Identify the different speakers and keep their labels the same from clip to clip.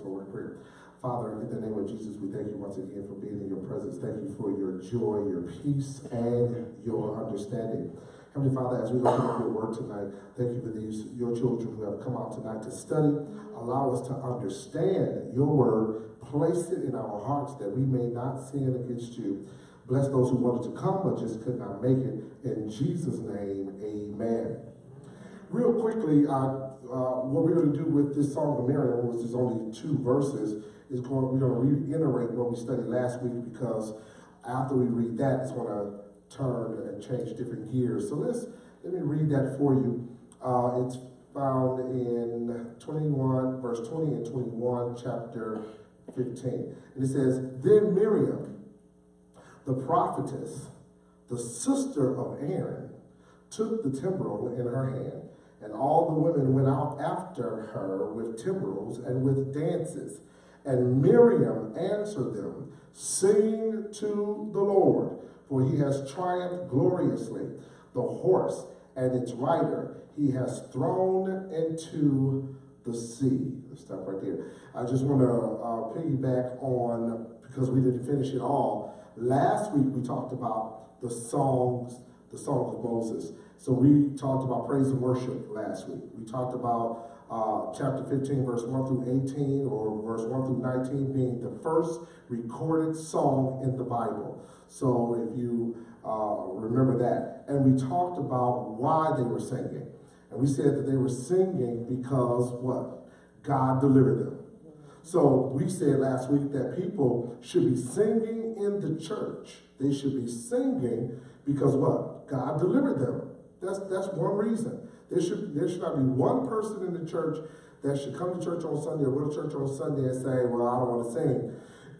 Speaker 1: for word of prayer. Father, in the name of Jesus, we thank you once again for being in your presence. Thank you for your joy, your peace, and your understanding. Heavenly Father, as we open up your word tonight, thank you for these, your children who have come out tonight to study. Allow us to understand your word, place it in our hearts that we may not sin against you. Bless those who wanted to come but just could not make it. In Jesus' name, amen. Real quickly, what we're going to do with this Song of Miriam, which is only 2 verses, is we're going to reiterate what we studied last week, because after we read that, it's going to turn and change different gears. So let me read that for you. It's found in 21, verse 20 and 21, chapter 15. And it says, Then Miriam, the prophetess, the sister of Aaron, took the timbrel in her hand, and all the women went out after her with timbrels and with dances. And Miriam answered them, Sing to the Lord, for he has triumphed gloriously. The horse and its rider he has thrown into the sea. Let's stop right there. I just want to piggyback on, because we didn't finish it all. Last week we talked about the Song of Moses. So we talked about praise and worship last week. We talked about chapter 15, verse 1 through 18, or verse 1 through 19 being the first recorded song in the Bible. So if you remember that. And we talked about why they were singing. And we said that they were singing because what? God delivered them. So we said last week that people should be singing in the church. They should be singing because what? God delivered them. That's one reason. There should not be one person in the church that should come to church on Sunday or go to church on Sunday and say, well, I don't want to sing.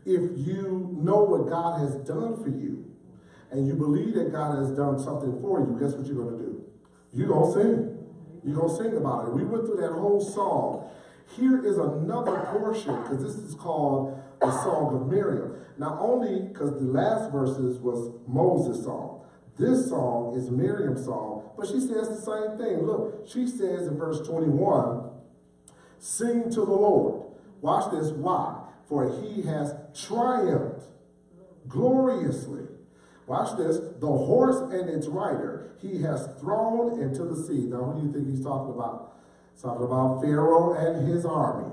Speaker 1: If you know what God has done for you, and you believe that God has done something for you, guess what you're going to do? You're going to sing. You're going to sing about it. We went through that whole song. Here is another portion, because this is called the Song of Miriam. Not only because the last verses was Moses' song. This song is Miriam's song, but she says the same thing. Look, she says in verse 21, Sing to the Lord. Watch this. Why? For he has triumphed gloriously. Watch this. The horse and its rider he has thrown into the sea. Now, who do you think he's talking about? He's talking about Pharaoh and his army.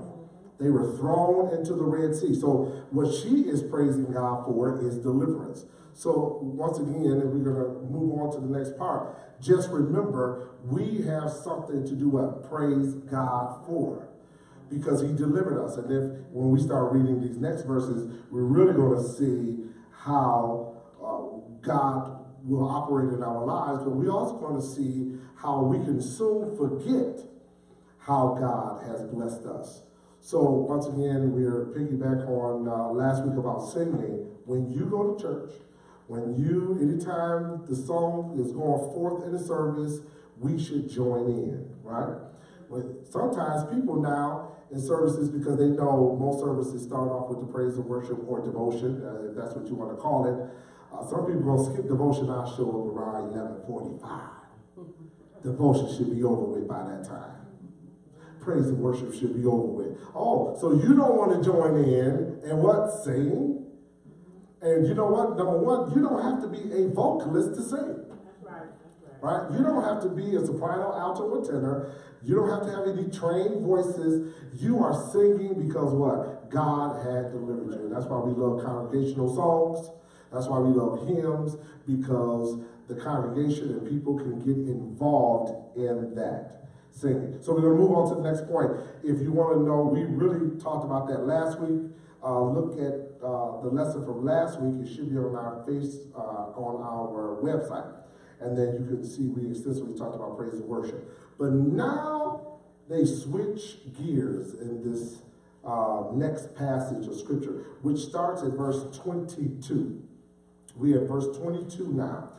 Speaker 1: They were thrown into the Red Sea. So what she is praising God for is deliverance. So once again, if we're going to move on to the next part, just remember, we have something to do what? Praise God for. Because he delivered us. And if when we start reading these next verses, we're really going to see how God will operate in our lives, but we're also going to see how we can soon forget how God has blessed us. So once again, we're piggyback on last week about singing. When you go to church, anytime the song is going forth in the service, we should join in, right? Sometimes people now in services, because they know most services start off with the praise and worship or devotion, if that's what you want to call it. Some people going to skip devotion. I'll show up around 11:45. Devotion should be over with by that time. Praise and worship should be over with. Oh, so you don't want to join in and what? Sing? And you know what? Number one, you don't have to be a vocalist to sing.
Speaker 2: That's right.
Speaker 1: Right? You don't have to be a soprano, alto, or tenor. You don't have to have any trained voices. You are singing because what? God had delivered you. And that's why we love congregational songs. That's why we love hymns, because the congregation and people can get involved in that singing. So we're going to move on to the next point. If you want to know, we really talked about that last week. Look at the lesson from last week. It should be on our on our website. And then you can see we extensively talked about praise and worship. But now they switch gears in this next passage of scripture, which starts at verse 22. We are at verse 22 now.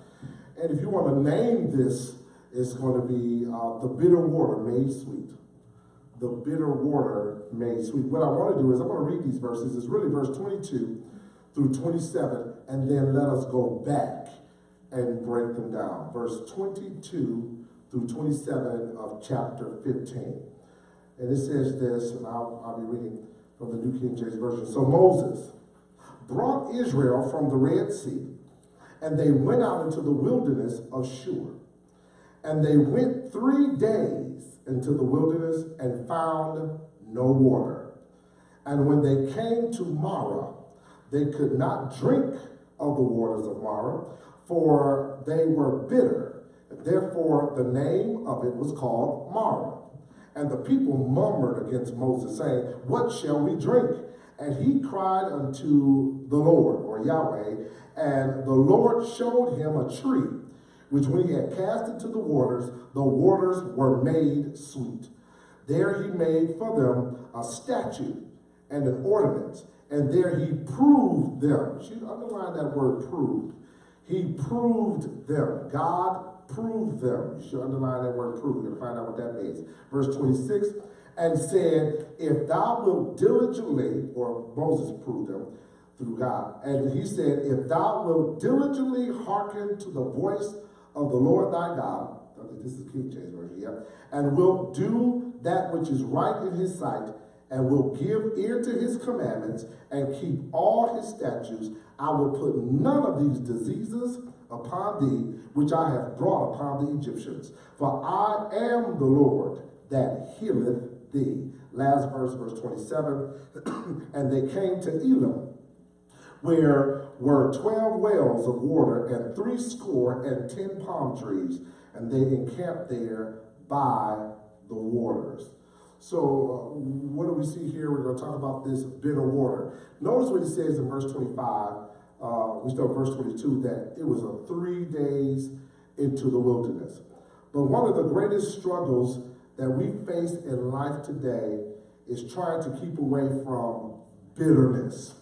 Speaker 1: And if you want to name this, it's going to be the bitter water made sweet. The bitter water made sweet. What I want to do is I'm going to read these verses. It's really verse 22 through 27, and then let us go back and break them down. Verse 22 through 27 of chapter 15. And it says this, and I'll be reading from the New King James Version. So Moses brought Israel from the Red Sea, and they went out into the wilderness of Shur. And they went 3 days into the wilderness and found no water. And when they came to Marah, they could not drink of the waters of Marah, for they were bitter. Therefore, the name of it was called Marah. And the people murmured against Moses, saying, "What shall we drink?" And he cried unto the Lord, or Yahweh, and the Lord showed him a tree, which when he had cast into the waters were made sweet. There he made for them a statue and an ornament, and there he proved them. You should underline that word proved. He proved them. God proved them. You should underline that word proved. You're going to find out what that means. Verse 26, and said, "If thou wilt diligently," or Moses proved them through God, and he said, "If thou wilt diligently hearken to the voice of the Lord thy God," this is King James Version, yeah, "and wilt do that which is right in his sight, and will give ear to his commandments, and keep all his statutes, I will put none of these diseases upon thee, which I have brought upon the Egyptians. For I am the Lord that healeth thee." Last verse, verse 27. "And they came to Elim, where were 12 wells of water, and 70 palm trees, and they encamped there by the waters." So what do we see here? We're going to talk about this bitter water. Notice what he says in verse 25. We start with verse 22, that it was 3 days into the wilderness. But one of the greatest struggles that we face in life today is trying to keep away from bitterness.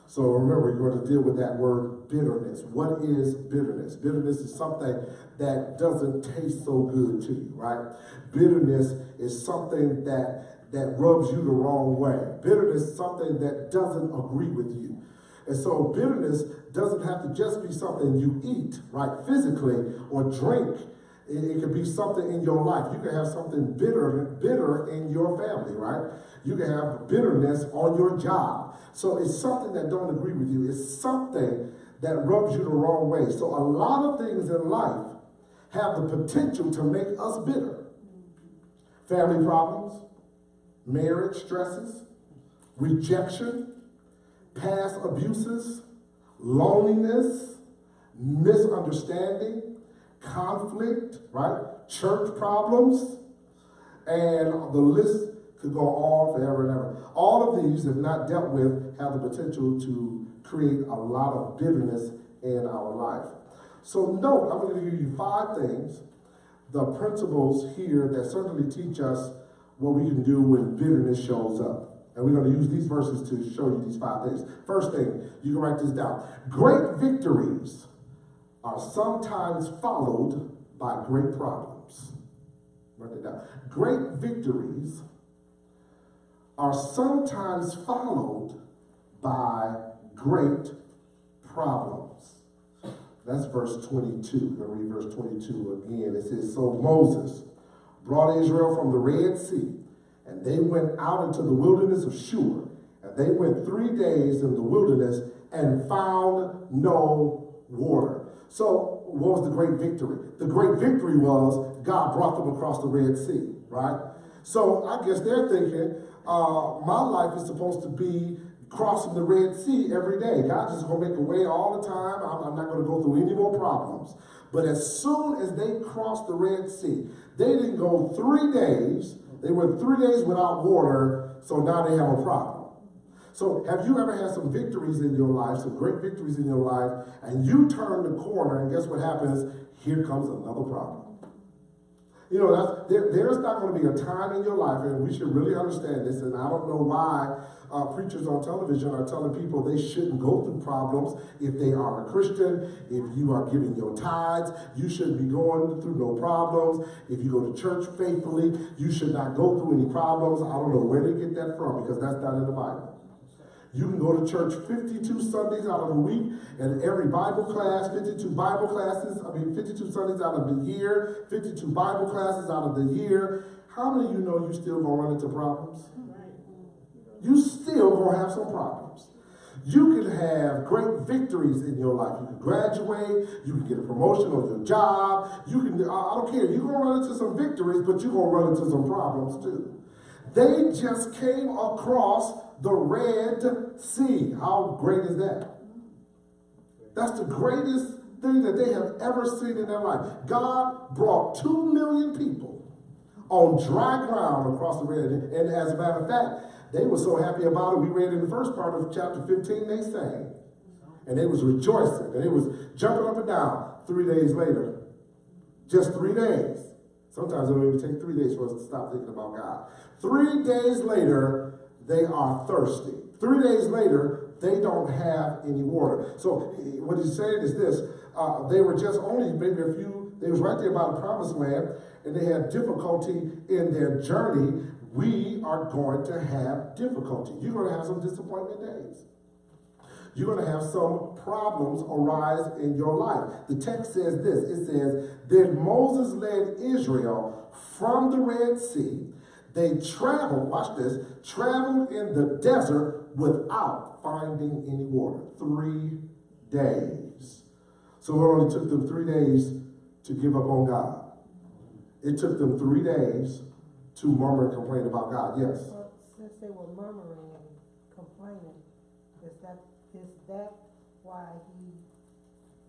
Speaker 1: So remember, you're going to deal with that word bitterness. What is bitterness? Bitterness is something that doesn't taste so good to you, right? Bitterness is something that rubs you the wrong way. Bitterness is something that doesn't agree with you. And so bitterness doesn't have to just be something you eat, right, physically, or drink. It could be something in your life. You can have something bitter in your family, right? You can have bitterness on your job. So it's something that don't agree with you. It's something that rubs you the wrong way. So a lot of things in life have the potential to make us bitter. Family problems, marriage stresses, rejection, past abuses, loneliness, misunderstanding, conflict, right? Church problems, and the list could go on forever and ever. All of these, if not dealt with, have the potential to create a lot of bitterness in our life. So note, I'm going to give you 5 things, the principles here that certainly teach us what we can do when bitterness shows up. And we're going to use these verses to show you these 5 things. First thing, you can write this down. Great victories are sometimes followed by great problems. Write it down. Great victories are sometimes followed by great problems. That's verse 22. We're going to read verse 22 again. It says, "So Moses brought Israel from the Red Sea, and they went out into the wilderness of Shur. And they went 3 days in the wilderness and found no water." So what was the great victory? The great victory was God brought them across the Red Sea, right? So I guess they're thinking, my life is supposed to be crossing the Red Sea every day. God's just going to make a way all the time. I'm not going to go through any more problems. But as soon as they crossed the Red Sea, they didn't go 3 days. They went 3 days without water, so now they have a problem. So have you ever had some victories in your life, some great victories in your life, and you turn the corner, and guess what happens? Here comes another problem. You know, there's not going to be a time in your life, and we should really understand this, and I don't know why preachers on television are telling people they shouldn't go through problems if they are a Christian. If you are giving your tithes, you shouldn't be going through no problems. If you go to church faithfully, you should not go through any problems. I don't know where they get that from, because that's not in the Bible. You can go to church 52 Sundays out of the week, and every Bible class, 52 Bible classes, 52 Sundays out of the year, 52 Bible classes out of the year. How many of you know you still gonna run into problems? You still going to have some problems. You can have great victories in your life. You can graduate, you can get a promotion on your job, you can, I don't care, you're going to run into some victories, but you're going to run into some problems too. They just came across the Red Sea. How great is that? That's the greatest thing that they have ever seen in their life. God brought 2 million people on dry ground across the Red. And as a matter of fact, they were so happy about it. We read in the first part of chapter 15, they sang. And they was rejoicing. And they was jumping up and down. 3 days later, just 3 days. Sometimes it don't even take 3 days for us to stop thinking about God. 3 days later, they are thirsty. 3 days later, they don't have any water. So what he's saying is this. They were just only maybe a few, they was right there by the promised land, and they had difficulty in their journey. We are going to have difficulty. You're going to have some disappointment days. You're going to have some problems arise in your life. The text says this. It says, then Moses led Israel from the Red Sea. They traveled, watch this, traveled in the desert without finding any water. 3 days. So it only took them 3 days to give up on God. It took them 3 days to murmur and complain about God. Yes?
Speaker 2: Well, since they were murmuring and complaining, is that why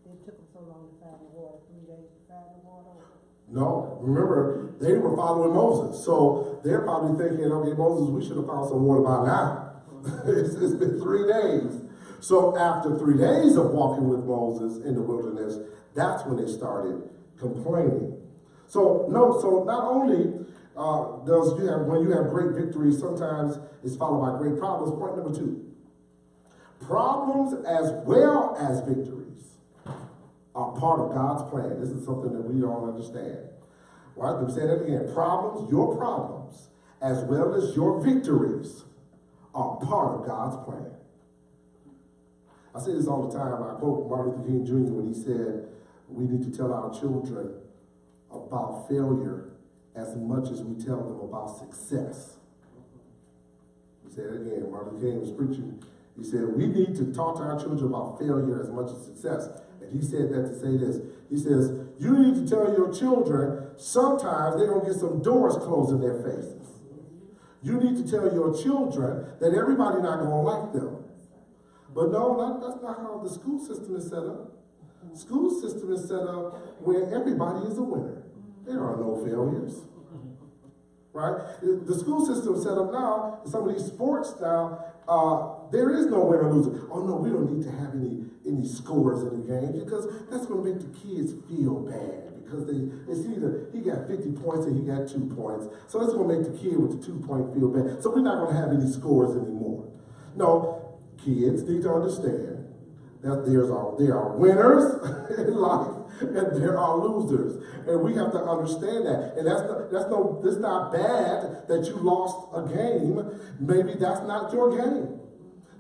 Speaker 2: it took them so long to find the water, 3 days to find the water?
Speaker 1: No, remember, they were following Moses. So they're probably thinking, okay, Moses, we should have found some water by now. It's been 3 days. So after 3 days of walking with Moses in the wilderness, that's when they started complaining. So not only when you have great victories, sometimes it's followed by great problems. Point number 2. Problems as well as victories are part of God's plan. This is something that we don't understand. Right? Let me say that again. Your problems, as well as your victories, are part of God's plan. I say this all the time. I quote Martin Luther King Jr. when he said, we need to tell our children about failure as much as we tell them about success. He said it again. Martin Luther King was preaching. He said, we need to talk to our children about failure as much as success. And he said that to say this. He says, you need to tell your children sometimes they're going to get some doors closed in their faces. You need to tell your children that everybody's not going to like them. But no, that's not how the school system is set up. School system is set up where everybody is a winner. There are no failures. Right? The school system is set up now, some of these sports now, there is no winner or loser. Oh no, we don't need to have any scores in the game because that's going to make the kids feel bad because they see that he got 50 points and he got 2 points. So it's going to make the kid with the 2 point feel bad. So we're not going to have any scores anymore. No, kids need to understand that there are winners in life and there are losers. And we have to understand that. And it's not bad that you lost a game. Maybe that's not your game.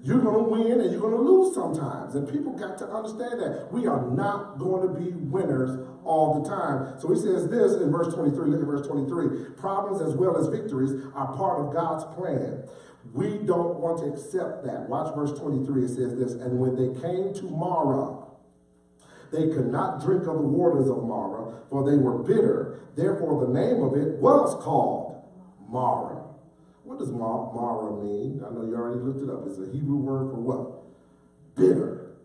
Speaker 1: You're going to win and you're going to lose sometimes. And people got to understand that. We are not going to be winners all the time. So he says this in verse 23. Look at verse 23. Problems as well as victories are part of God's plan. We don't want to accept that. Watch verse 23. It says this. And when they came to Marah, they could not drink of the waters of Marah, for they were bitter. Therefore, the name of it was called Marah. What does Marah mean? I know you already looked it up. It's a Hebrew word for what? Bitter.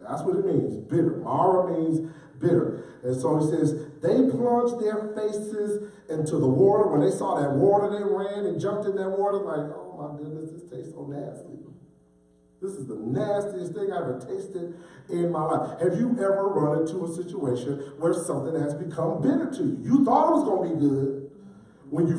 Speaker 1: That's what it means, bitter. Marah means bitter. And so he says, they plunged their faces into the water. When they saw that water, they ran and jumped in that water like, oh my goodness, this tastes so nasty. This is the nastiest thing I've ever tasted in my life. Have you ever run into a situation where something has become bitter to you? You thought it was going to be good. When you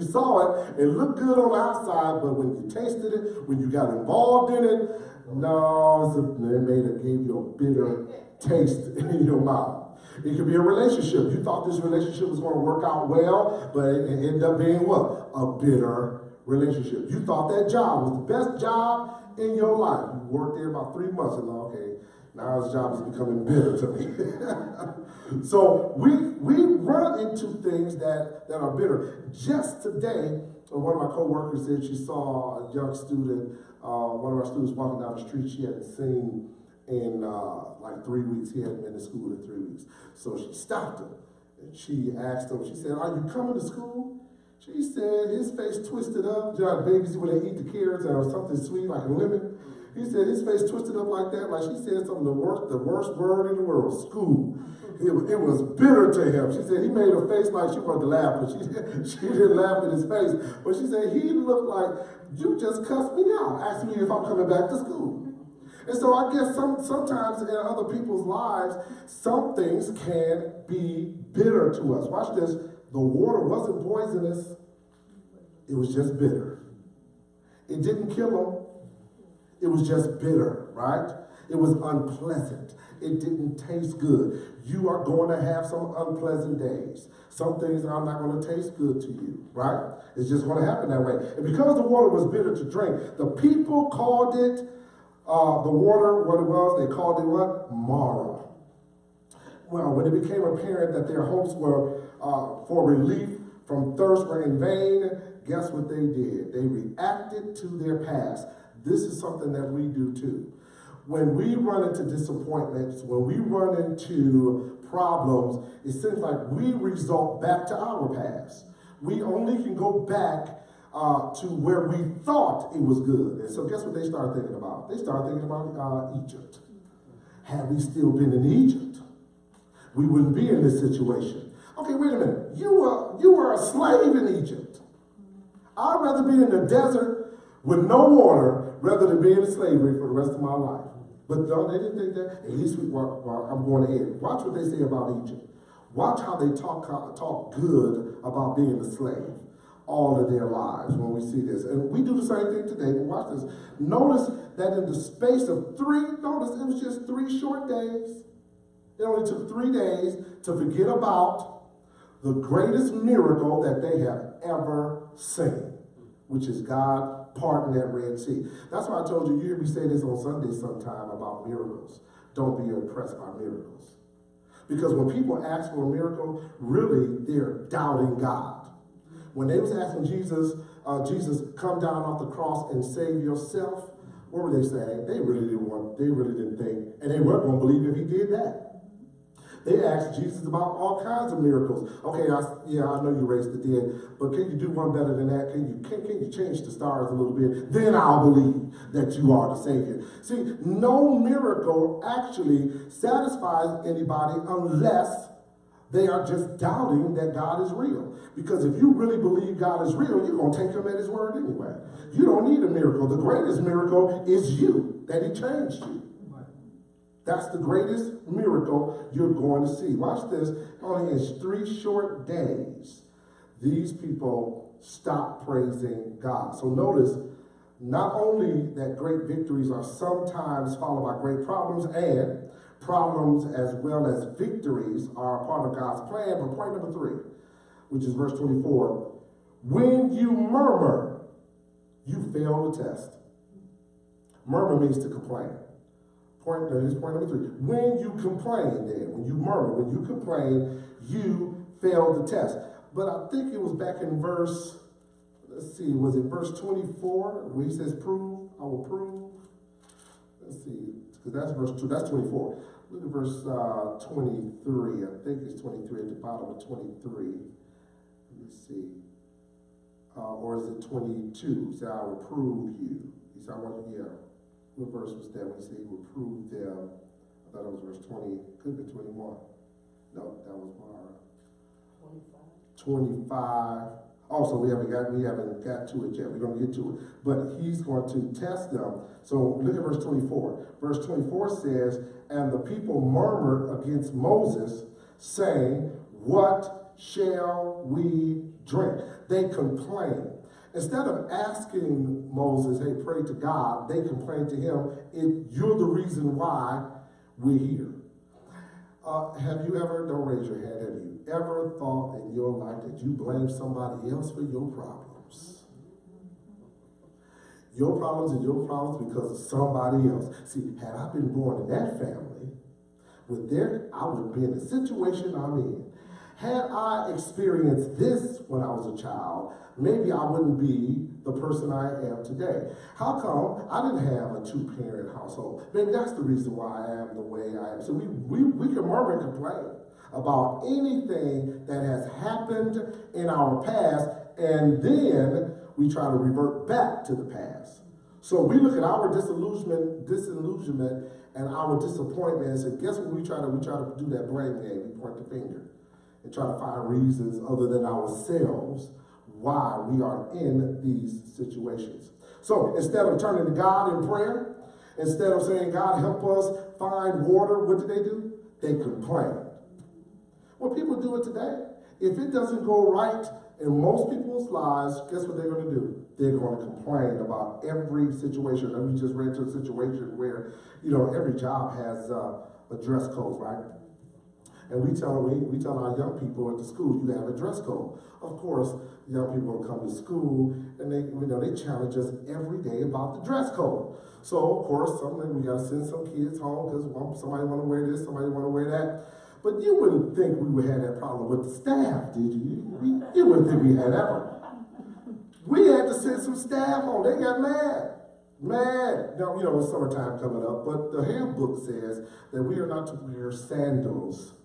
Speaker 1: saw it, it looked good on the outside, but when you tasted it, when you got involved in it, no, it gave you a bitter taste in your mouth. It could be a relationship. You thought this relationship was going to work out well, but it ended up being what? A bitter relationship. You thought that job was the best job in your life. You worked there about 3 months and okay, now his job is becoming bitter to me. So we run into things that are bitter. Just today, one of my coworkers said she saw a young student, one of our students walking down the street she hadn't seen in like 3 weeks. He hadn't been to school in 3 weeks. So she stopped him and she asked him, she said, "Are you coming to school?" She said his face twisted up. You know how babies when they eat the carrots or something sweet like a lemon? He said his face twisted up like that, like she said something the worst word in the world, school. It was bitter to him. She said he made a face like she wanted to laugh, but she didn't laugh in his face. But she said he looked like, "You just cussed me out, asking me if I'm coming back to school." And so I guess sometimes in other people's lives, some things can be bitter to us. Watch this. The water wasn't poisonous. It was just bitter. It didn't kill him. It was just bitter, right? It was unpleasant. It didn't taste good. You are going to have some unpleasant days. Some things are not going to taste good to you, right? It's just going to happen that way. And because the water was bitter to drink, the people called it, the water, what it was, they called it what? Mara. Well, when it became apparent that their hopes were for relief from thirst were in vain, guess what they did? They reacted to their past. This is something that we do too. When we run into disappointments, when we run into problems, it seems like we result back to our past. We only can go back to where we thought it was good. And so guess what they started thinking about? They started thinking about Egypt. Had we still been in Egypt, we wouldn't be in this situation. Okay, wait a minute. You were a slave in Egypt. I'd rather be in the desert with no water rather than be in slavery for the rest of my life. But no, they didn't think that. At least I'm going ahead. Watch what they say about Egypt. Watch how they talk good about being a slave all of their lives when we see this. And we do the same thing today, but watch this. Notice that in the space of it was just 3 short days. It only took 3 days to forget about the greatest miracle that they have ever seen, which is God parting that Red Sea. That's why I told you, you hear me say this on Sunday sometime about miracles. Don't be impressed by miracles. Because when people ask for a miracle, really, they're doubting God. When they was asking Jesus, come down off the cross and save yourself, what were they saying? They really didn't think, and they weren't going to believe if he did that. They asked Jesus about all kinds of miracles. Okay, I know you raised the dead, but can you do one better than that? Can you change the stars a little bit? Then I'll believe that you are the Savior. See, no miracle actually satisfies anybody unless they are just doubting that God is real. Because if you really believe God is real, you're going to take him at his word anyway. You don't need a miracle. The greatest miracle is you, that he changed you. That's the greatest miracle you're going to see. Watch this. Only in 3 short days, these people stopped praising God. So notice, not only that great victories are sometimes followed by great problems, and problems as well as victories are a part of God's plan. But point number 3, which is verse 24, when you murmur, you fail the test. Murmur means to complain. Here's point number 3. When you complain, then, when you murmur, when you complain, you fail the test. But I think it was back in verse, let's see, was it verse 24, where he says, prove, I will prove. Let's see, because that's verse 2, that's 24. Look at verse 23. I think it's 23 at the bottom of 23. Let me see. Or is it 22? He said, I will prove you. He said, I want you, yeah. What verse was that? We say he will prove them. I thought it was verse 20. Could be 21. No, that was Mara. 25. Also, we haven't got to it yet. We're going to get to it. But he's going to test them. So look at verse 24. Verse 24 says, and the people murmured against Moses, saying, what shall we drink? They complained. Instead of asking Moses, hey, pray to God, they complained to him, you're the reason why we're here. Have you ever, don't raise your hand, have you ever thought in your life that you blame somebody else for your problems? Your problems are your problems because of somebody else. See, had I been born in that family, I would be in the situation I'm in. Had I experienced this when I was a child, maybe I wouldn't be the person I am today. How come I didn't have a two-parent household? Maybe that's the reason why I am the way I am. So we can murmur and complain about anything that has happened in our past, and then we try to revert back to the past. So we look at our disillusionment and our disappointments, and guess what we try to do that blame game. We point the finger and try to find reasons other than ourselves why we are in these situations. So instead of turning to God in prayer, instead of saying, God, help us find water, what do? They complain. Well, people do it today. If it doesn't go right in most people's lives, guess what they're going to do? They're going to complain about every situation. And we just ran into a situation where, every job has a dress code, right? And we tell our young people at the school, you have a dress code. Of course, young people come to school and they challenge us every day about the dress code. So of course, we got to send some kids home because somebody want to wear this, somebody want to wear that. But you wouldn't think we would have that problem with the staff, did you? You wouldn't think we had that one. We had to send some staff home. They got mad. Now, it's summertime coming up, but the handbook says that we are not to wear sandals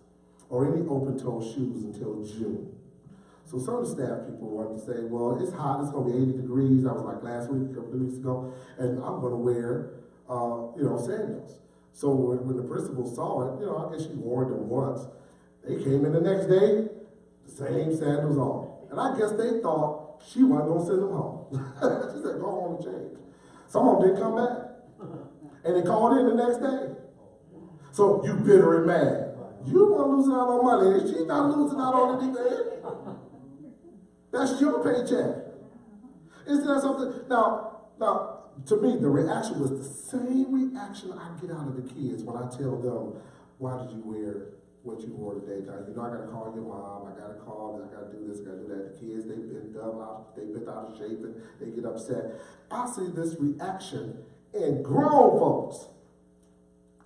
Speaker 1: or any open-toe shoes until June. So some of the staff people wanted to say, well, it's hot, it's going to be 80 degrees. I was like last week, a couple of weeks ago, and I'm going to wear, sandals. So when the principal saw it, I guess she warned them once. They came in the next day, the same sandals on. And I guess they thought she wasn't going to send them home. She said, go home and change. Some of them didn't come back. And they called in the next day. So you bitter and mad. You want losing out on money, and she's not losing out on anything. That's your paycheck. Isn't that something? Now, to me, the reaction was the same reaction I get out of the kids when I tell them, why did you wear what you wore today? Now, I got to call your mom, I got to call, I got to do this, I got to do that. The kids, they've been out of shape, and they get upset. I see this reaction in grown folks.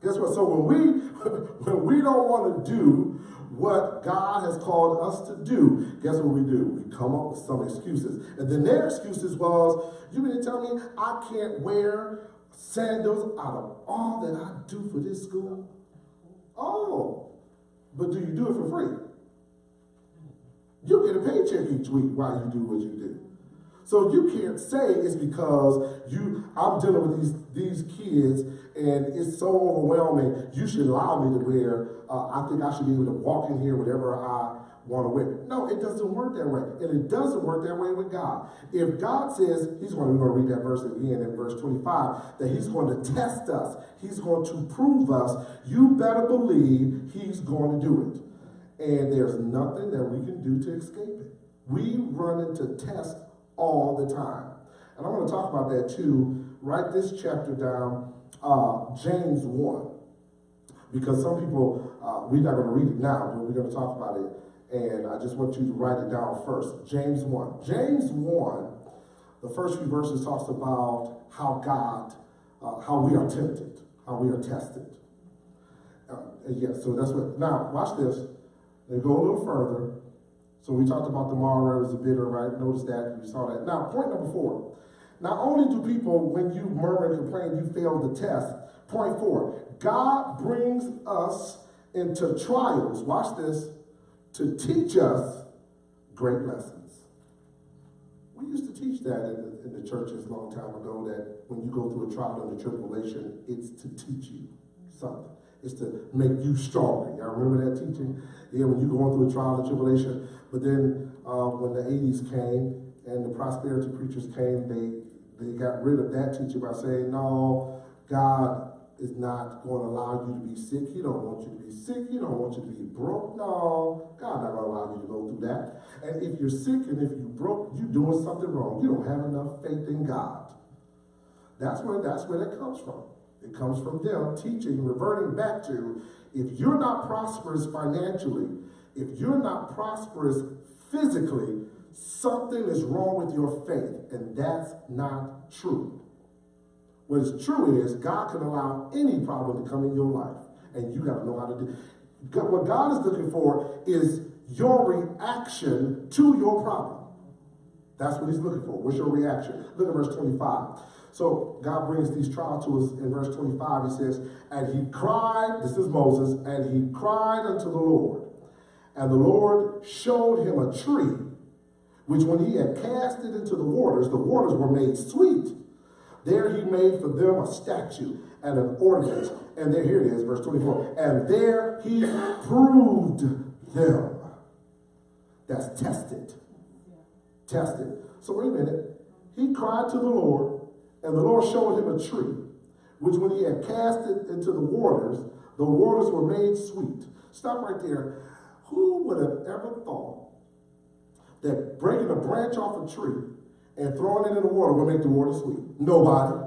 Speaker 1: Guess what? So when we don't want to do what God has called us to do, guess what we do? We come up with some excuses. And then their excuses was, you mean to tell me I can't wear sandals out of all that I do for this school? Oh, but do you do it for free? You get a paycheck each week while you do what you do. So you can't say it's because I'm dealing with these kids and it's so overwhelming, you should allow me to wear, I think I should be able to walk in here whatever I want to wear. No, it doesn't work that way. And it doesn't work that way with God. If God says, we're going to read that verse again in verse 25, that he's going to test us, he's going to prove us, you better believe he's going to do it. And there's nothing that we can do to escape it. We run into tests all the time. And I'm going to talk about that too. Write this chapter down, James 1. Because some people, we're not going to read it now, but we're going to talk about it. And I just want you to write it down first. James 1. James 1, the first few verses talks about how God, how we are tempted, how we are tested. So that's what, now watch this. They go a little further. So we talked about the morals, the bitter, right? Notice that, we saw that. Now, point number 4. Not only do people, when you murmur and complain, you fail the test. Point 4, God brings us into trials, watch this, to teach us great lessons. We used to teach that in the churches a long time ago, that when you go through a trial and a tribulation, it's to teach you something. It's to make you stronger. Y'all remember that teaching? Yeah, when you're going through a trial and tribulation. But then when the 80s came and the prosperity preachers came, they got rid of that teaching by saying, no, God is not going to allow you to be sick. He don't want you to be sick. He don't want you to be broke. No, God's not going to allow you to go through that. And if you're sick and if you're broke, you're doing something wrong. You don't have enough faith in God. That's where that comes from. It comes from them teaching, reverting back to, if you're not prosperous financially, if you're not prosperous physically, something is wrong with your faith, and that's not true. What is true is God can allow any problem to come in your life, and you got to know how to do it. What God is looking for is your reaction to your problem. That's what he's looking for. What's your reaction? Look at verse 25. So God brings these trials to us in verse 25. He says, and he cried, this is Moses, and he cried unto the Lord. And the Lord showed him a tree, which when he had cast it into the waters were made sweet. There he made for them a statue and an ordinance. And there, here it is, verse 24. And there he proved them. That's tested. Tested. So wait a minute. He cried to the Lord, and the Lord showed him a tree, which when he had cast it into the waters were made sweet. Stop right there. Who would have ever thought that breaking a branch off a tree and throwing it in the water would make the water sweet? Nobody.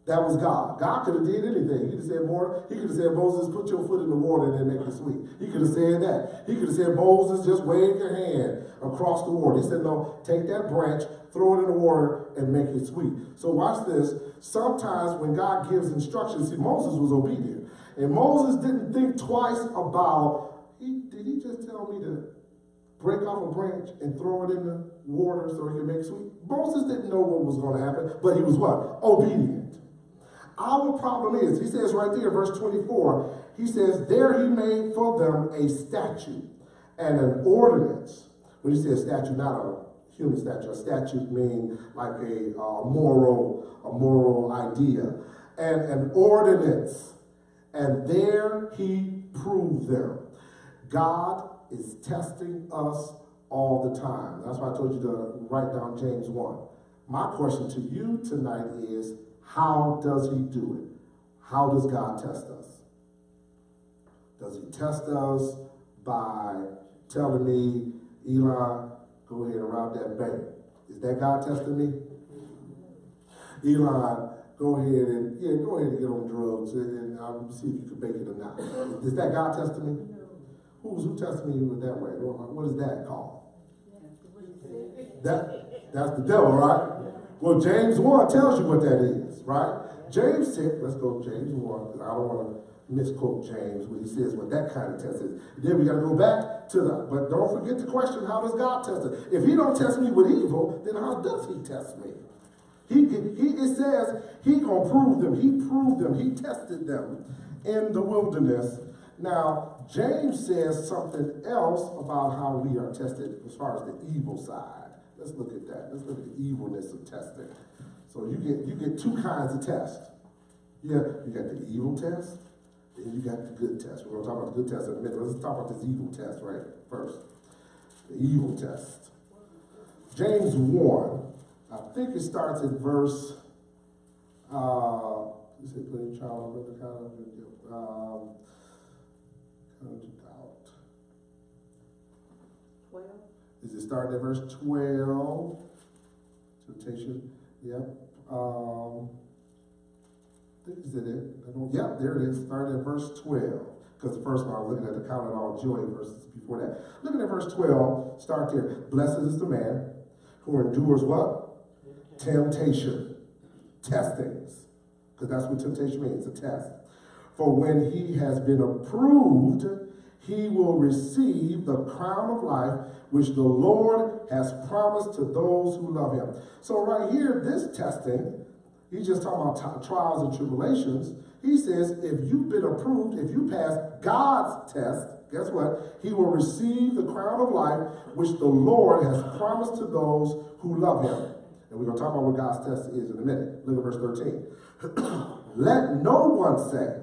Speaker 1: That was God. God could have did anything. He could have said more. He could have said, Moses, put your foot in the water and then make it sweet. He could have said that. He could have said, Moses, just wave your hand across the water. He said, no, take that branch, throw it in the water, and make it sweet. So watch this. Sometimes when God gives instructions, see, Moses was obedient. And Moses didn't think twice about, did he just tell me to break off a branch and throw it in the water so he could make it sweet? Moses didn't know what was going to happen, but he was what? Obedient. Our problem is, he says right there, verse 24, he says, there he made for them a statue and an ordinance. When he says statue, not a human statue, a statue means like a moral idea, and an ordinance. And there he proved them. God is testing us all the time. That's why I told you to write down James 1. My question to you tonight is, how does he do it? How does God test us? Does he test us by telling me, Elon, go ahead and rob that bank? Is that God testing me? Elon, go ahead and get on drugs and see if you can make it or not. Is that God testing me? Who tested me with that way? What is that called? That's the devil, right? Well, James 1 tells you what that is, right? James said, let's go to James 1, because I don't want to misquote James when he says what that kind of test is. Then we got to go back to but don't forget the question, how does God test it? If he don't test me with evil, then how does he test me? It says he gonna prove them. He proved them. He tested them in the wilderness. Now, James says something else about how we are tested as far as the evil side. Let's look at that. Let's look at the evilness of testing. So you get two kinds of tests. You got the evil test, and you got the good test. We're going to talk about the good test in a minute. Let's talk about this evil test right first. The evil test. James 1, I think it starts at verse, you say, put your child over the kind of 12. Is it starting at verse 12? Temptation. Yep. Is it it? Yep, there it is. Starting at verse 12. Because the first one I was looking at the count it all joy verses before that. Looking at verse 12, start there. Blessed is the man who endures what? Temptation. Testings. Because that's what temptation means, a test. For when he has been approved, he will receive the crown of life which the Lord has promised to those who love him. So right here, this testing, he's just talking about trials and tribulations. He says, if you've been approved, if you pass God's test, guess what? He will receive the crown of life which the Lord has promised to those who love him. And we're going to talk about what God's test is in a minute. Look at verse 13. Let no one say,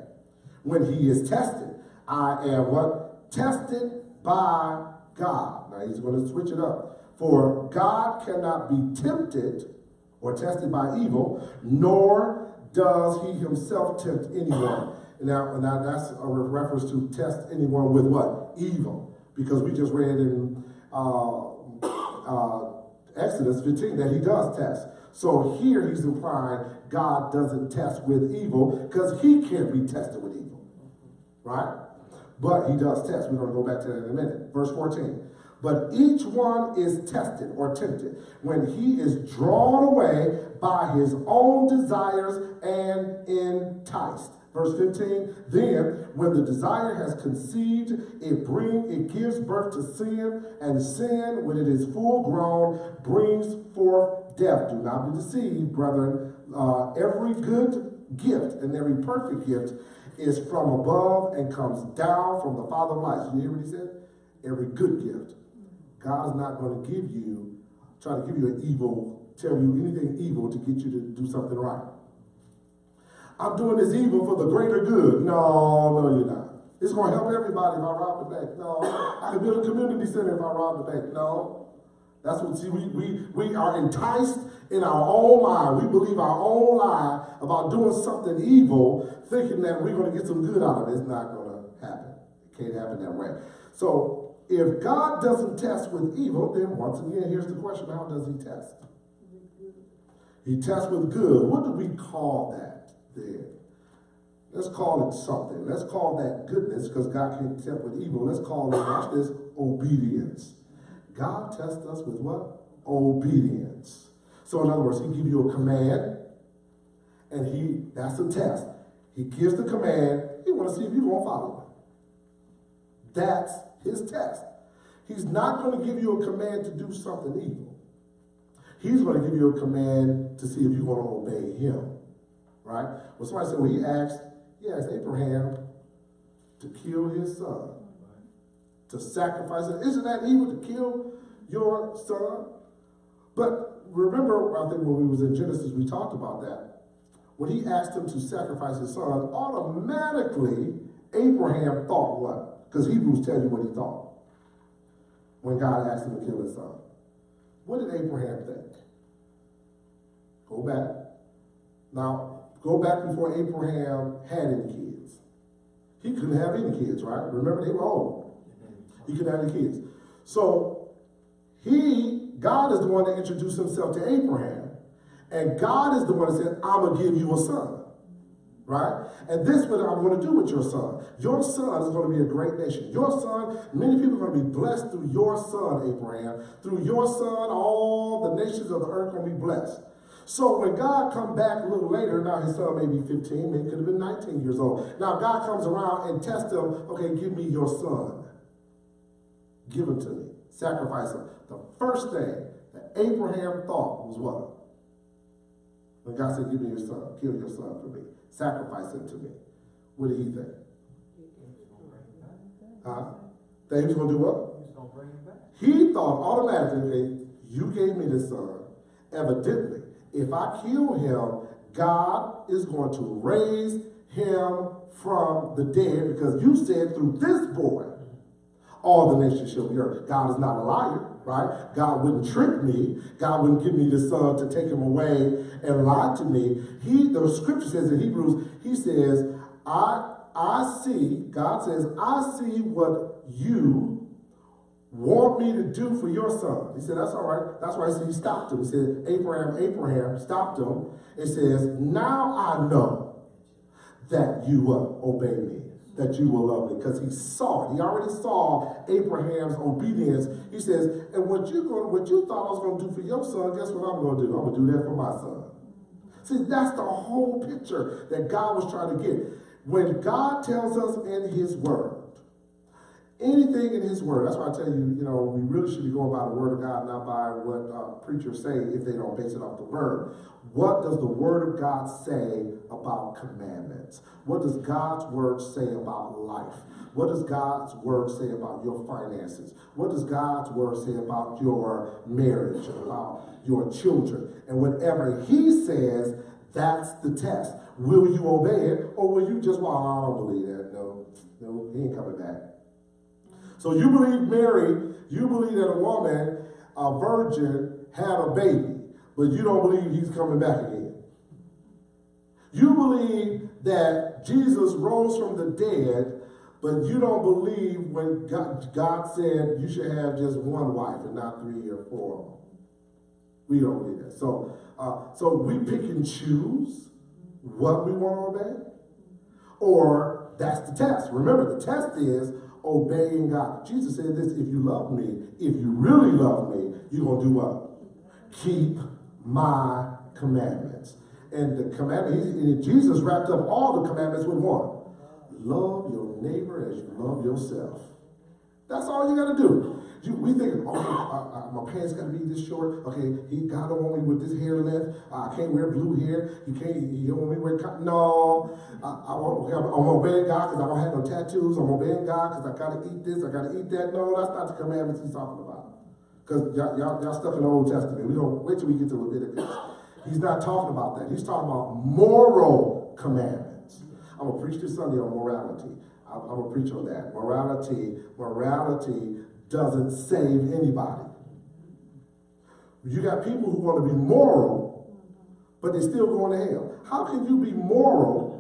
Speaker 1: when he is tested, I am what? Tested by God. Now he's going to switch it up. For God cannot be tempted or tested by evil, nor does he himself tempt anyone. Now that's a reference to test anyone with what? Evil. Because we just read in Exodus 15 that he does test. So here he's implying God doesn't test with evil because he can't be tested with evil. Right? But he does test. We're going to go back to that in a minute. Verse 14. But each one is tested or tempted when he is drawn away by his own desires and enticed. Verse 15, then when the desire has conceived, it gives birth to sin, and sin, when it is full grown, brings forth death. Do not be deceived, brethren. Every good gift and every perfect gift is from above and comes down from the Father of lights. You hear what he said? Every good gift. God is not going to try to give you an evil, tell you anything evil to get you to do something right. I'm doing this evil for the greater good. No, you're not. It's going to help everybody if I rob the bank. No. I can build a community center if I rob the bank. No. That's what, see, we are enticed in our own mind. We believe our own lie about doing something evil, thinking that we're going to get some good out of it. It's not going to happen. It can't happen that way. So, if God doesn't test with evil, then once again, here's the question, how does he test? He tests with good. What do we call that then? Let's call it something. Let's call that goodness, because God can't test with evil. Let's call it, watch this, obedience. God tests us with what? Obedience. So in other words, he gives you a command, and that's a test. He gives the command, he wants to see if you're going to follow it. That's his test. He's not going to give you a command to do something evil. He's going to give you a command to see if you're going to obey him. Right? Well, somebody said, well, he asked Abraham to kill his son. To sacrifice it. Isn't that evil to kill your son? But remember, I think when we was in Genesis, we talked about that. When he asked him to sacrifice his son, automatically Abraham thought what? Because Hebrews tell you what he thought when God asked him to kill his son. What did Abraham think? Go back. Now, go back before Abraham had any kids. He couldn't have any kids, right? Remember, they were old. He couldn't have any kids. So, God is the one that introduced himself to Abraham. And God is the one that said, I'm going to give you a son. Right? And this is what I'm going to do with your son. Your son is going to be a great nation. Your son, many people are going to be blessed through your son, Abraham. Through your son, all the nations of the earth are going to be blessed. So when God come back a little later, now his son may be 15, maybe could have been 19 years old. Now God comes around and tests him, okay, give me your son. Give him to me. Sacrifice him. The first thing that Abraham thought was what? When God said, give me your son, kill your son for me. Sacrifice him to me. What did he think? That he was going to do what?
Speaker 3: He's going to bring him back.
Speaker 1: He thought automatically, you gave me this son. Evidently, if I kill him, God is going to raise him from the dead, because you said through this boy, all the nations shall be heard. God is not a liar. Right? God wouldn't trick me. God wouldn't give me the son to take him away and lie to me. The scripture says in Hebrews, he says, I see, God says, I see what you want me to do for your son. He said, that's all right. That's why he stopped him. He said, Abraham stopped him. It says, now I know that you will obey me, that you will love me, because he saw it. He already saw Abraham's obedience. He says, and what you thought I was going to do for your son, guess what I'm going to do? I'm going to do that for my son. See, that's the whole picture that God was trying to get. When God tells us in his word, anything in his word, that's why I tell you, we really should be going by the word of God, not by what preachers say if they don't base it off the word. What does the word of God say about commandments? What does God's word say about life? What does God's word say about your finances? What does God's word say about your marriage, about your children? And whatever he says, that's the test. Will you obey it, or will you just, well, I don't believe that. No, he ain't coming back. So you believe Mary, you believe that a woman, a virgin, had a baby, but you don't believe he's coming back again. You believe that Jesus rose from the dead, but you don't believe when God said you should have just one wife and not 3 or 4. We don't believe that. So we pick and choose what we want to obey, or that's the test. Remember, the test is obeying God. Jesus said this, if you love me, if you really love me, you're going to do what? Keep my commandments. And the commandment, Jesus wrapped up all the commandments with one. Love your neighbor as you love yourself. That's all you got to do. We think, my pants got to be this short. Okay, God don't want me with this hair length. I can't wear blue hair. He don't want me to wear cotton. No, I'm obeying God because I don't have no tattoos. I'm obeying God because I got to eat this. I got to eat that. No, that's not the commandments he's talking about. Because y'all stuck in the Old Testament. We don't wait till we get to Leviticus. He's not talking about that. He's talking about moral commandments. I'm going to preach this Sunday on morality. I'm going to preach on that. Morality doesn't save anybody. You got people who want to be moral, but they're still going to hell. How can you be moral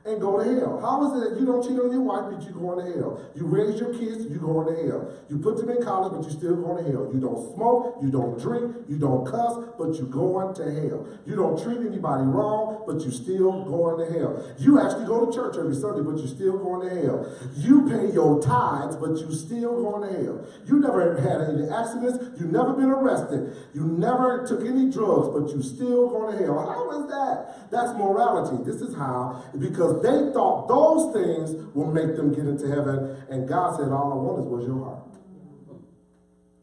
Speaker 1: and go to hell? How is it that you don't cheat on your wife, but you're going to hell? You raise your kids, you're going to hell. You put them in college, but you're still going to hell. You don't smoke, you don't drink, you don't cuss, but you're going to hell. You don't treat anybody wrong, but you're still going to hell. You actually go to church every Sunday, but you're still going to hell. You pay your tithes, but you're still going to hell. You never had any accidents, you never been arrested, you never took any drugs, but you're still going to hell. How is that? That's morality. This is how, because they thought those things will make them get into heaven, and God said, all I wanted was your heart.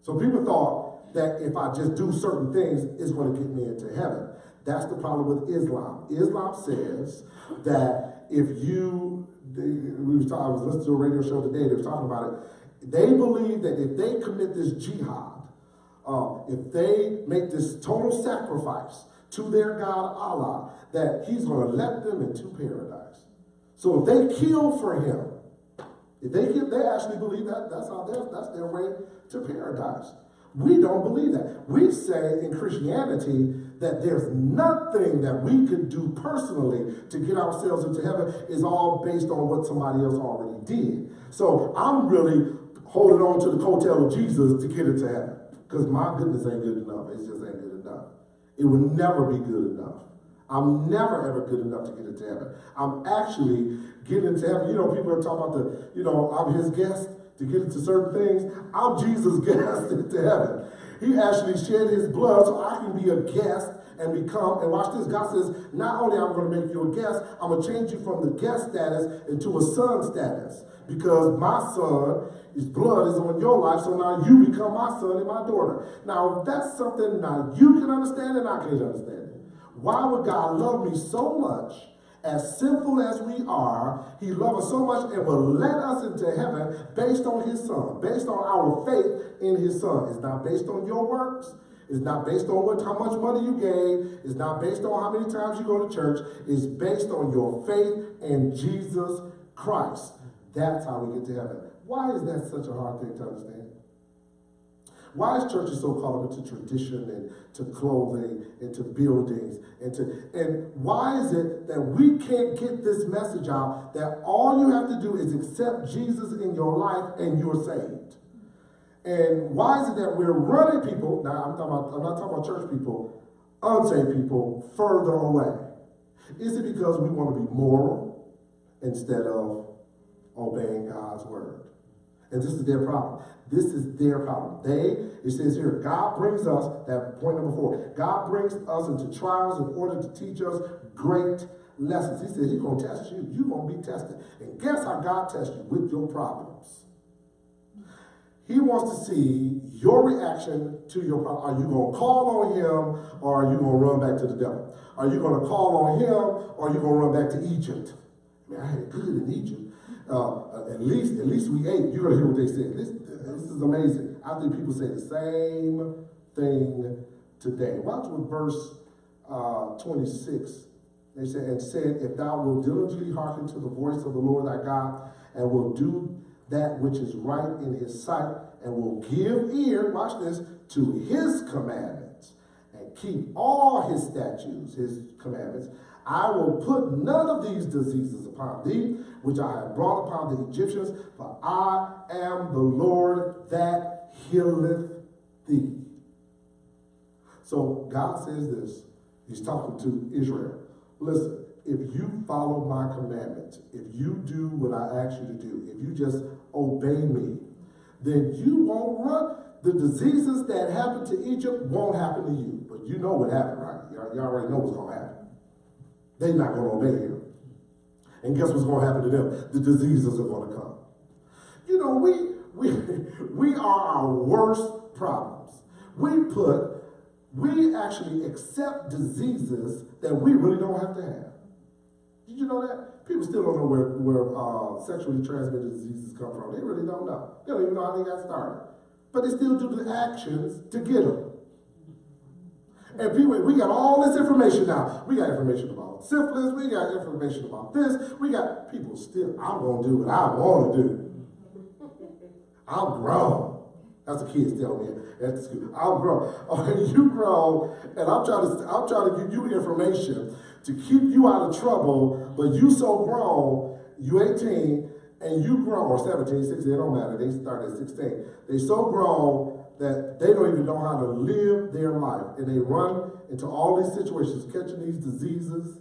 Speaker 1: So people thought that if I just do certain things, it's going to get me into heaven. That's the problem with Islam. Islam says that if you, I was listening to a radio show today, they were talking about it, they believe that if they commit this jihad, if they make this total sacrifice to their God Allah, that he's going to let them into paradise. So if they kill for him, if they actually believe that that's their way to paradise. We don't believe that. We say in Christianity that there's nothing that we could do personally to get ourselves into heaven. Is all based on what somebody else already did. So I'm really holding on to the coattail of Jesus to get into heaven. Because my goodness ain't good enough. It just ain't good enough. It will never be good enough. I'm never ever good enough to get into heaven. I'm actually getting into heaven. You know, people are talking about I'm his guest to get into certain things. I'm Jesus' guest into heaven. He actually shed his blood so I can be a guest and become, and watch this, God says, not only am I going to make you a guest, I'm going to change you from the guest status into a son status. Because my son, his blood is on your life, so now you become my son and my daughter. Now, that's something now you can understand and I can't understand it. Why would God love me so much, as sinful as we are, he loves us so much and will let us into heaven based on his son, based on our faith in his son. It's not based on your works. It's not based on how much money you gave. It's not based on how many times you go to church. It's based on your faith in Jesus Christ. That's how we get to heaven. Why is that such a hard thing to understand? Why is churches so caught up into tradition and to clothing and to buildings and why is it that we can't get this message out that all you have to do is accept Jesus in your life and you're saved? And why is it that we're running people, now I'm not talking about church people, unsaved people further away? Is it because we want to be moral instead of obeying God's word? And this is their problem. This is their problem. It says here, God brings us, that point number 4, God brings us into trials in order to teach us great lessons. He said he's going to test you. You're going to be tested. And guess how God tests you? With your problems. He wants to see your reaction to your problem. Are you going to call on him or are you going to run back to the devil? Are you going to call on him or are you going to run back to Egypt? Man, I had it good in Egypt. At least we ate. You're going to hear what they said. This is amazing. I think people say the same thing today. Watch with verse 26. They said, if thou wilt diligently hearken to the voice of the Lord thy God, and will do that which is right in his sight, and will give ear, watch this, to his commandments, and keep all his statutes, his commandments, I will put none of these diseases upon thee, which I have brought upon the Egyptians, for I am the Lord that healeth thee. So God says this. He's talking to Israel. Listen, if you follow my commandments, if you do what I ask you to do, if you just obey me, then you won't run. The diseases that happened to Egypt won't happen to you. But you know what happened, right? You already know what's going to happen. they're not going to obey him. And guess what's going to happen to them? The diseases are going to come. You know, we are our worst problems. We actually accept diseases that we really don't have to have. Did you know that? People still don't know where sexually transmitted diseases come from. They really don't know. They don't even know how they got started. But they still do the actions to get them. And people, we got all this information now. We got information about syphilis. We got information about this. We got people still, I'm going to do what I want to do. I'm grown. That's what kids tell me at the school. I'm grown. Okay, you grown, and I'm trying to give you information to keep you out of trouble, but you so grown, you 18, and you grown, or 17, 16, it don't matter. They start at 16. They so grown that they don't even know how to live their life. And they run into all these situations, catching these diseases.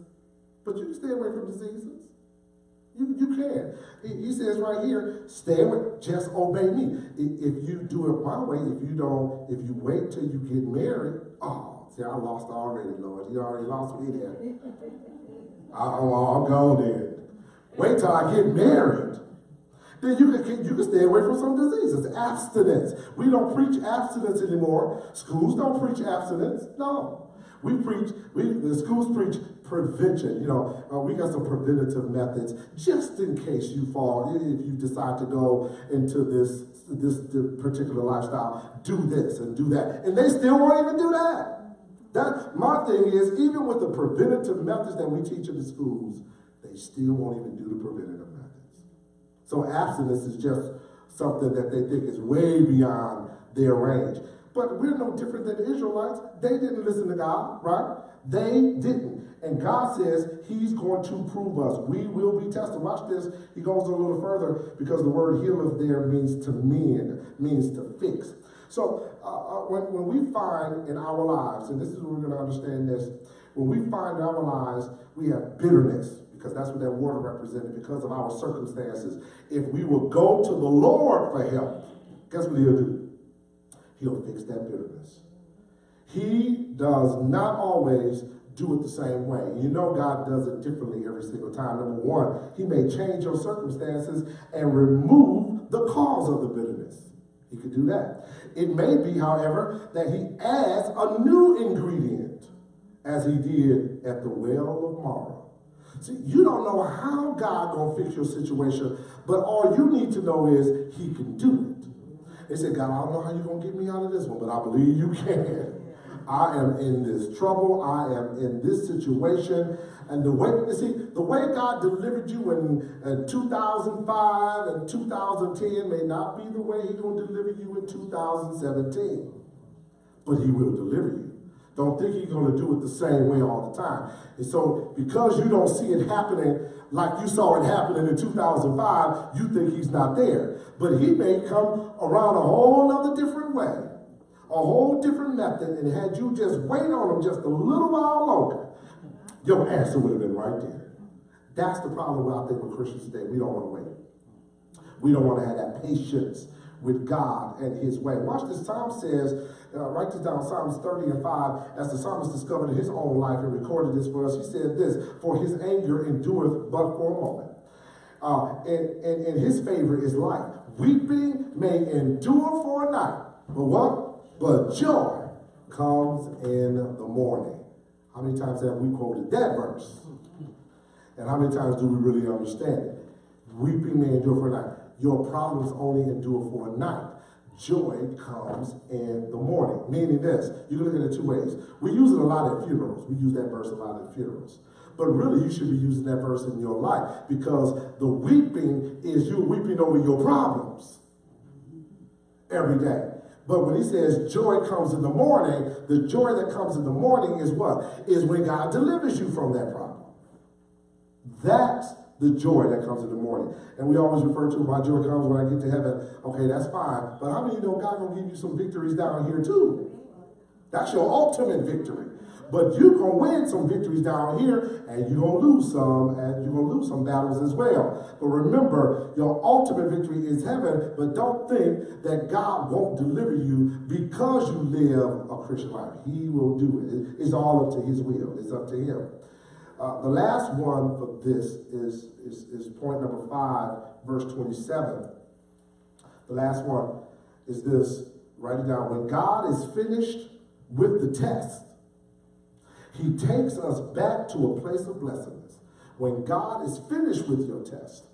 Speaker 1: But you can stay away from diseases. You can. He says right here, stay away, just obey me. If you do it my way, if you wait till you get married, oh, see, I lost already, Lord. You already lost me there. I'm gone then. Wait till I get married. Then you can stay away from some diseases. Abstinence. We don't preach abstinence anymore. Schools don't preach abstinence. No. The schools preach prevention. You know, we got some preventative methods just in case you fall. If you decide to go into this particular lifestyle, do this and do that. And they still won't even do that. My thing is, even with the preventative methods that we teach in the schools, they still won't even do the preventative methods. So abstinence is just something that they think is way beyond their range. But we're no different than the Israelites. They didn't listen to God, right? They didn't. And God says he's going to prove us. We will be tested. Watch this. He goes a little further because the word healeth there means to mend, means to fix. So when we find in our lives, and this is where we're going to understand this, when we find in our lives we have bitterness, because that's what that water represented, because of our circumstances. If we will go to the Lord for help, guess what he'll do? He'll fix that bitterness. He does not always do it the same way. You know God does it differently every single time. Number one, he may change your circumstances and remove the cause of the bitterness. He could do that. It may be, however, that he adds a new ingredient, as he did at the well of Marah. See, you don't know how God gonna fix your situation, but all you need to know is he can do it. They said, God, I don't know how you're gonna get me out of this one, but I believe you can. I am in this trouble. I am in this situation. And the way God delivered you in 2005 and 2010 may not be the way he's gonna deliver you in 2017, but he will deliver you. Don't think he's going to do it the same way all the time. And so because you don't see it happening like you saw it happening in 2005, you think he's not there. But he may come around a whole other different way, a whole different method, and had you just wait on him just a little while longer, your answer would have been right there. That's the problem I think with Christians today. We don't want to wait. We don't want to have that patience with God and his way. Watch this. Psalm says, write this down, Psalms 30 and 5, as the psalmist discovered in his own life and recorded this for us. He said this, for his anger endureth but for a moment. And his favor is life. Weeping may endure for a night, but what? But joy comes in the morning. How many times have we quoted that verse? And how many times do we really understand it? Weeping may endure for a night. Your problems only endure for a night. Joy comes in the morning. Meaning this, you can look at it two ways. We use it a lot at funerals. We use that verse a lot at funerals. But really, you should be using that verse in your life, because the weeping is you weeping over your problems every day. But when he says joy comes in the morning, the joy that comes in the morning is what? Is when God delivers you from that problem. That's the joy that comes in the morning. And we always refer to my joy comes when I get to heaven. Okay, that's fine. But how many of you know God gonna give you some victories down here too? That's your ultimate victory. But you're gonna win some victories down here, and you're gonna lose some, and you're gonna lose some battles as well. But remember, your ultimate victory is heaven. But don't think that God won't deliver you because you live a Christian life. He will do it. It's all up to his will. It's up to him. The last one for this is point number 5, verse 27. The last one is this. Write it down. When God is finished with the test, he takes us back to a place of blessedness. When God is finished with your test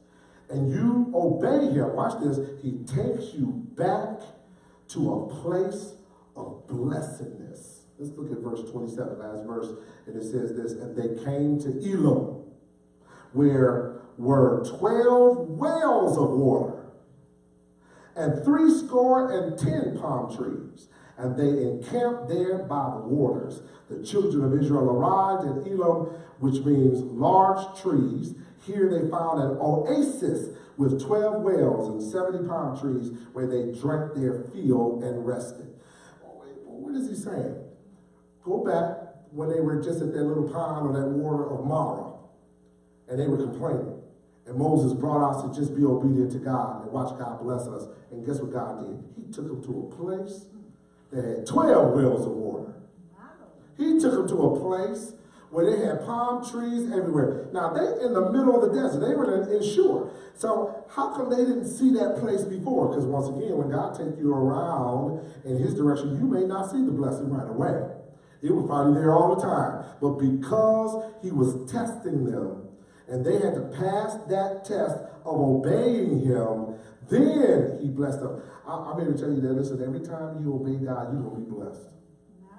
Speaker 1: and you obey him, watch this, he takes you back to a place of blessedness. Let's look at verse 27, last verse, and it says this, and they came to Elim, where were 12 wells of water, and 70 palm trees, and they encamped there by the waters. The children of Israel arrived at Elim, which means large trees. Here they found an oasis with 12 wells and 70 palm trees where they drank their fill and rested. What is he saying? Go back when they were just at that little pond or that water of Mara, and they were complaining. And Moses brought us to just be obedient to God and watch God bless us. And guess what God did? He took them to a place that had 12 wells of water. He took them to a place where they had palm trees everywhere. Now, they're in the middle of the desert. They were in Shur. So how come they didn't see that place before? Because once again, when God takes you around in his direction, you may not see the blessing right away. It was probably there all the time. But because he was testing them, and they had to pass that test of obeying him, then he blessed them. I'm here to tell you that, listen, every time you obey God, you're going to be blessed.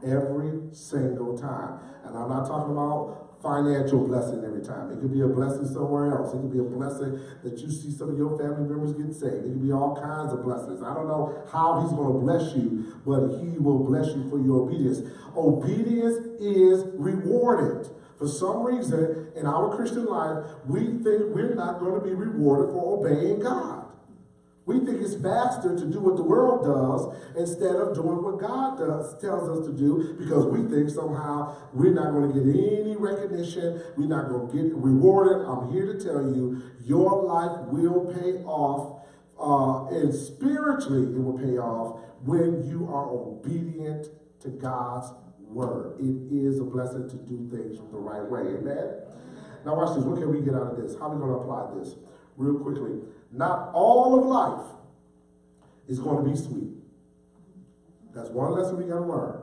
Speaker 1: Every single time. And I'm not talking about financial blessing every time. It could be a blessing somewhere else. It could be a blessing that you see some of your family members get saved. It could be all kinds of blessings. I don't know how he's going to bless you, but he will bless you for your obedience. Obedience is rewarded. For some reason, in our Christian life, we think we're not going to be rewarded for obeying God. We think it's faster to do what the world does instead of doing what God tells us to do, because we think somehow we're not going to get any recognition. We're not going to get rewarded. I'm here to tell you, your life will pay off, and spiritually it will pay off when you are obedient to God's word. It is a blessing to do things the right way. Amen? Now watch this. What can we get out of this? How are we going to apply this? Real quickly. Not all of life is going to be sweet. That's one lesson we got to learn.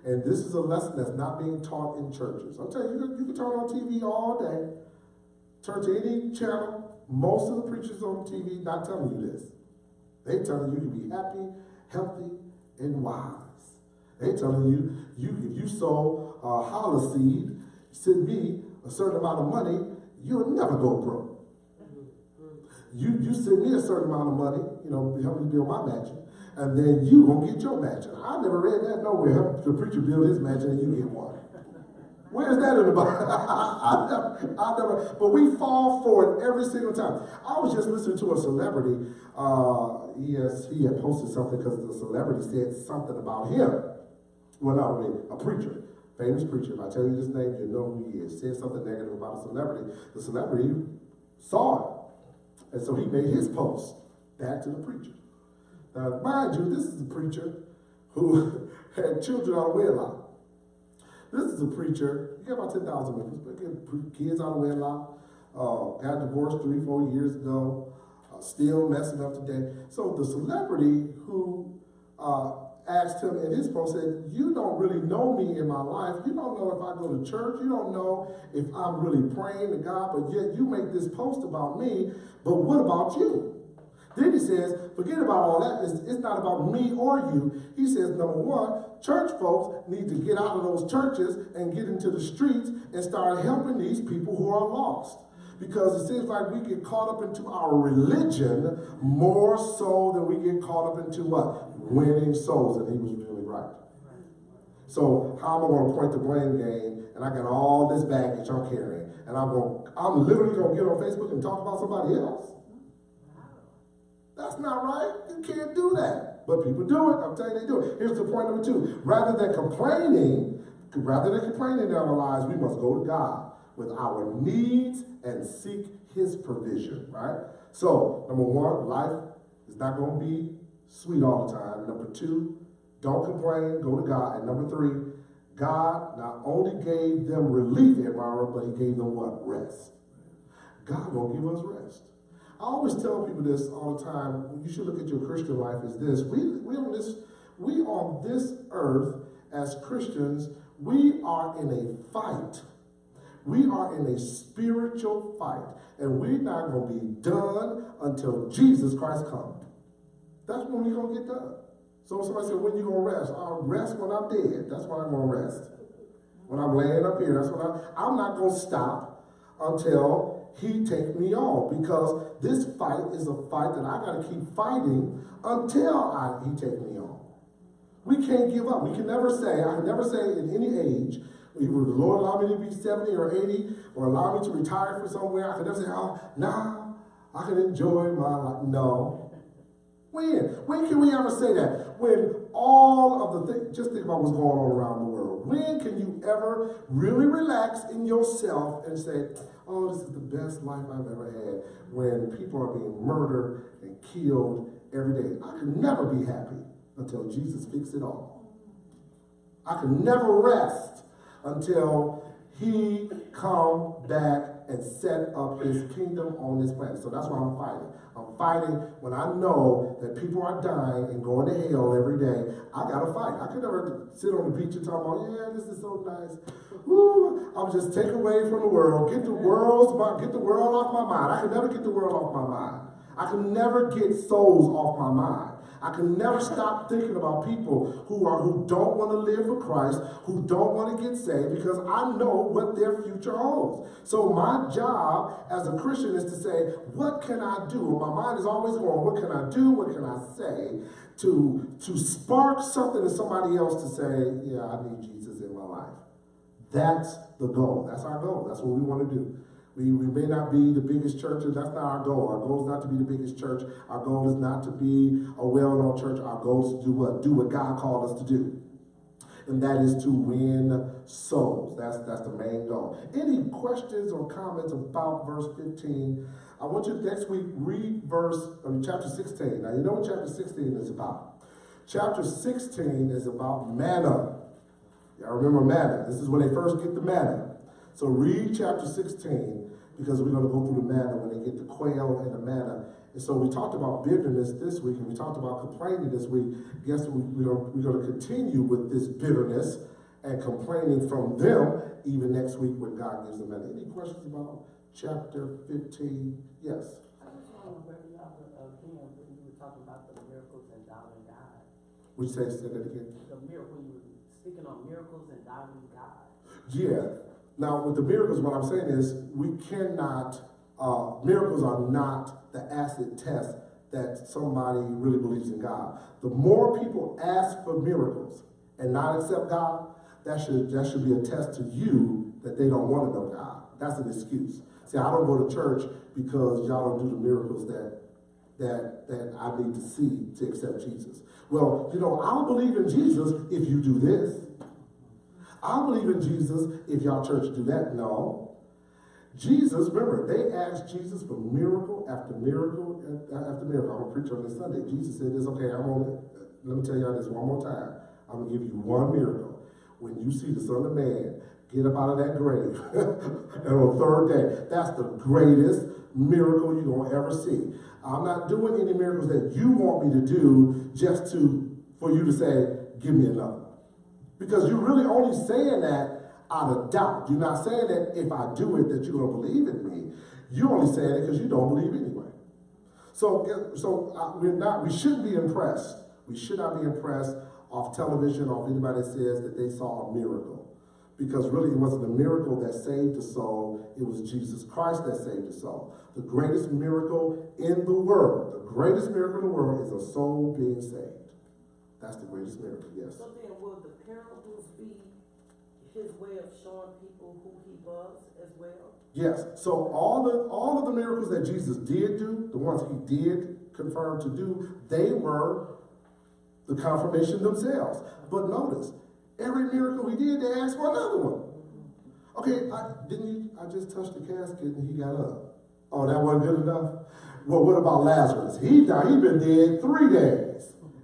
Speaker 1: And this is a lesson that's not being taught in churches. I'm telling you, you can turn on TV all day, turn to any channel. Most of the preachers on TV not telling you this. They telling you to be happy, healthy, and wise. They telling you, if you sow a holla seed, send me a certain amount of money, you'll never go broke. You send me a certain amount of money, help me build my mansion, and then you gonna get your mansion. I never read that nowhere. Help the preacher build his mansion and you get one. Where's that in the Bible? I never, but we fall for it every single time. I was just listening to a celebrity. He had posted something because the celebrity said something about him. Well, no, I mean, a preacher, famous preacher. If I tell you his name, you know who he is. Said something negative about a celebrity. The celebrity saw it. And so he made his post back to the preacher. Now, mind you, this is a preacher who had children out of wedlock. This is a preacher, he got about 10,000 members, but kids out of wedlock, got divorced 3-4 years ago, still messing up today. So the celebrity who asked him in his post said, you don't really know me in my life. You don't know if I go to church. You don't know if I'm really praying to God, but yet you make this post about me. But what about you? Then he says, forget about all that. It's not about me or you. He says, number one, church folks need to get out of those churches and get into the streets and start helping these people who are lost. Because it seems like we get caught up into our religion more so than we get caught up into what? Winning souls. And he was really right. So how am I going to point the blame game, and I got all this baggage I'm carrying, and I'm literally going to get on Facebook and talk about somebody else? That's not right. You can't do that. But people do it. I'm telling you, they do it. Here's the point number 2. Rather than complaining in our lives, we must go to God with our needs and seek his provision, right? So, number 1, life is not going to be sweet all the time. Number 2, don't complain, go to God. And number 3, God not only gave them relief, environment, but he gave them what? Rest. God won't give us rest. I always tell people this all the time. You should look at your Christian life as this. We on this earth as Christians, we are in a fight. We are in a spiritual fight. And we're not going to be done until Jesus Christ comes. That's when we're going to get done. So somebody said, when you going to rest? I'll rest when I'm dead. That's when I'm going to rest. When I'm laying up here, that's when I'm not going to stop until he take me on. Because this fight is a fight that I got to keep fighting until he take me on. We can't give up. We can never say, I can never say in any age, if the Lord allow me to be 70 or 80 or allow me to retire from somewhere, I can never say, oh, now I can enjoy my life. No. When can we ever say that? When all of the things, just think about what's going on around the world. When can you ever really relax in yourself and say, oh, this is the best life I've ever had, when people are being murdered and killed every day? I can never be happy until Jesus fixes it all. I can never rest until he come back and set up his kingdom on this planet. So that's why I'm fighting. I'm fighting when I know that people are dying and going to hell every day. I got to fight. I could never sit on the beach and talk about, yeah, this is so nice. Woo, I'll just take away from the world, get the world off my mind. I can never get the world off my mind. I can never get souls off my mind. I can never stop thinking about people who don't want to live for Christ, who don't want to get saved, because I know what their future holds. So my job as a Christian is to say, what can I do? My mind is always going, what can I do? What can I say to spark something in somebody else to say, yeah, I need Jesus in my life. That's the goal. That's our goal. That's what we want to do. We may not be the biggest church, and that's not our goal. Our goal is not to be the biggest church. Our goal is not to be a well-known church. Our goal is to do what? Do what God called us to do. And that is to win souls. That's the main goal. Any questions or comments about verse 15? I want you next week read chapter 16. Now you know what chapter 16 is about. Chapter 16 is about manna. Y'all remember manna. This is when they first get the manna. So read chapter 16, because we're going to go through the manna when they get the quail and the manna. And so we talked about bitterness this week, and we talked about complaining this week. Guess we're going to continue with this bitterness and complaining from them even next week when God gives them manna. Any questions about chapter 15? Yes?
Speaker 3: I just want to bring up again when you were talking about the miracles and doubting God.
Speaker 1: Would you say that again?
Speaker 3: The miracle, you were speaking on miracles and doubting God.
Speaker 1: Yeah. Now, with the miracles, what I'm saying is we cannot, miracles are not the acid test that somebody really believes in God. The more people ask for miracles and not accept God, that should be a test to you that they don't want to know God. That's an excuse. See, I don't go to church because y'all don't do the miracles that I need to see to accept Jesus. Well, I'll believe in Jesus if you do this. I'll believe in Jesus if y'all church do that. No. Jesus, remember, they asked Jesus for miracle after miracle after miracle. I'm going to preach on this Sunday. Jesus said this, okay, let me tell y'all this one more time. I'm going to give you one miracle. When you see the Son of Man get up out of that grave and on the third day, that's the greatest miracle you're going to ever see. I'm not doing any miracles that you want me to do just for you to say, give me another. Because you're really only saying that out of doubt. You're not saying that if I do it that you're going to believe in me. You're only saying it because you don't believe anyway. So we shouldn't be impressed. We should not be impressed off television or anybody that says that they saw a miracle. Because really it wasn't a miracle that saved the soul. It was Jesus Christ that saved the soul. The greatest miracle in the world, is a soul being saved. That's the greatest miracle, yes.
Speaker 3: So then will the parables be his way of showing people who he was as well?
Speaker 1: Yes. So all of the miracles that Jesus did do, the ones he did confirm to do, they were the confirmation themselves. But notice, every miracle he did, they asked for another one. Okay, I just touched the casket and he got up. Oh, that wasn't good enough? Well, what about Lazarus? He died. He'd been dead 3 days.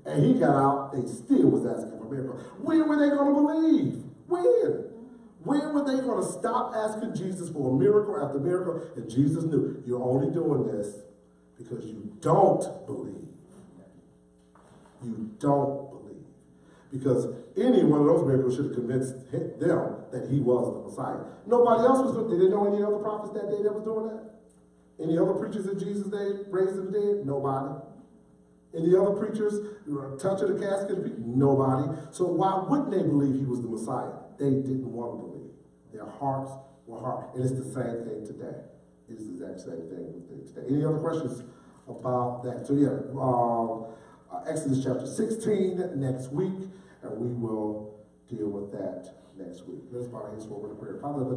Speaker 1: And he got out, they still was asking for a miracle. When were they going to believe? When? When were they going to stop asking Jesus for a miracle after miracle? And Jesus knew, you're only doing this because you don't believe. You don't believe. Because any one of those miracles should have convinced them that he was the Messiah. Nobody else was doing it. Did they know any other prophets that day that was doing that? Any other preachers in Jesus' day raised the dead? Nobody. Any other preachers touching the casket? Nobody. So why wouldn't they believe he was the Messiah? They didn't want to believe. Their hearts were hard. And it's the same thing today. It is the exact same thing with it today. Any other questions about that? So yeah, Exodus chapter 16 next week, and we will deal with that next week. Let's bow our heads for a word of prayer. Father,